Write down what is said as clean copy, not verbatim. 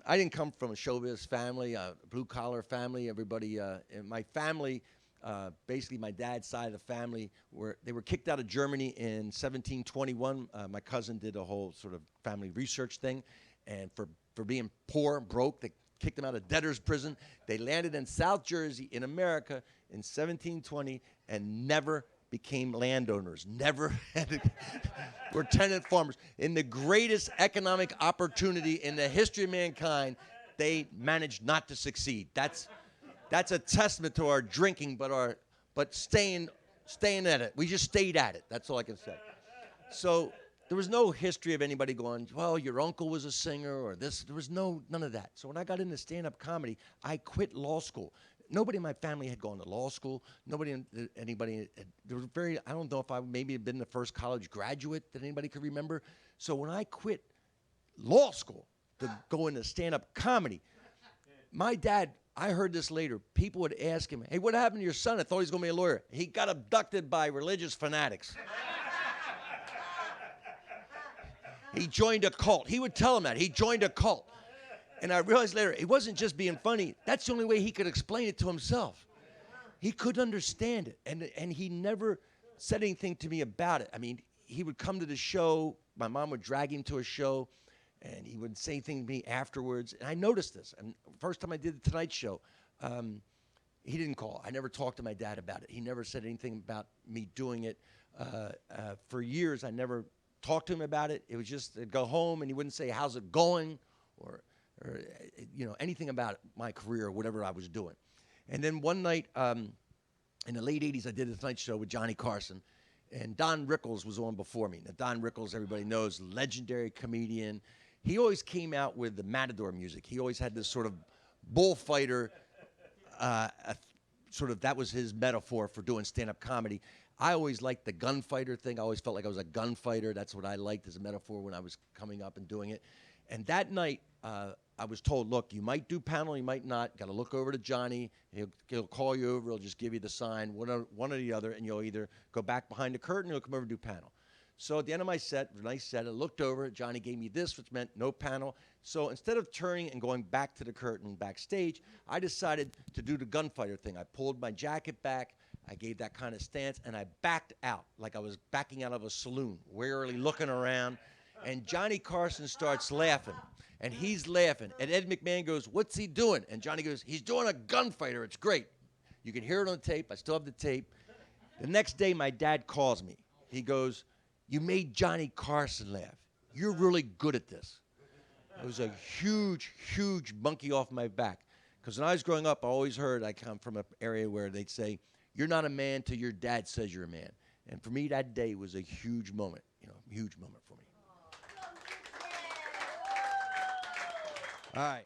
I didn't come from a showbiz family, a blue collar family. Everybody in my family, basically my dad's side of the family, they were kicked out of Germany in 1721. My cousin did a whole sort of family research thing, and for being poor, broke, they kicked them out of debtor's prison. They landed in South Jersey in America in 1720 and never became landowners. Never were tenant farmers. In the greatest economic opportunity in the history of mankind, they managed not to succeed. That's a testament to our drinking, but staying at it. We just stayed at it. That's all I can say. So there was no history of anybody going, well, your uncle was a singer or this. There was none of that. So when I got into stand-up comedy, I quit law school. Nobody in my family had gone to law school. There was I don't know if I maybe had been the first college graduate that anybody could remember. So when I quit law school to go into stand-up comedy, my dad, I heard this later, people would ask him, hey, what happened to your son? I thought he was going to be a lawyer. He got abducted by religious fanatics. He joined a cult. He would tell him that. He joined a cult. And I realized later, it wasn't just being funny. That's the only way he could explain it to himself. He couldn't understand it. And he never said anything to me about it. I mean, he would come to the show. My mom would drag him to a show, and he would say things to me afterwards. And I noticed this. And first time I did the Tonight Show, he didn't call. I never talked to my dad about it. He never said anything about me doing it. For years, I never talked to him about it. It was just, I'd go home, and he wouldn't say, how's it going? Or anything about my career or whatever I was doing. And then one night in the late 80s, I did the Tonight Show with Johnny Carson, and Don Rickles was on before me. Now, Don Rickles, everybody knows, legendary comedian. He always came out with the Matador music. He always had this sort of bullfighter, that was his metaphor for doing stand-up comedy. I always liked the gunfighter thing. I always felt like I was a gunfighter. That's what I liked as a metaphor when I was coming up and doing it. And that night, I was told, look, you might do panel, you might not. Got to look over to Johnny. He'll call you over. He'll just give you the sign, one or the other, and you'll either go back behind the curtain or you'll come over and do panel. So at the end of my set, nice set, I looked over. Johnny gave me this, which meant no panel. So instead of turning and going back to the curtain backstage, I decided to do the gunfighter thing. I pulled my jacket back. I gave that kind of stance, and I backed out like I was backing out of a saloon, warily looking around. And Johnny Carson starts laughing, and he's laughing. And Ed McMahon goes, what's he doing? And Johnny goes, he's doing a gunfighter. It's great. You can hear it on the tape. I still have the tape. The next day, my dad calls me. He goes, you made Johnny Carson laugh. You're really good at this. It was a huge, huge monkey off my back. Because when I was growing up, I always heard, I come from an area where they'd say, you're not a man till your dad says you're a man. And for me, that day was a huge moment, huge moment for me. All right.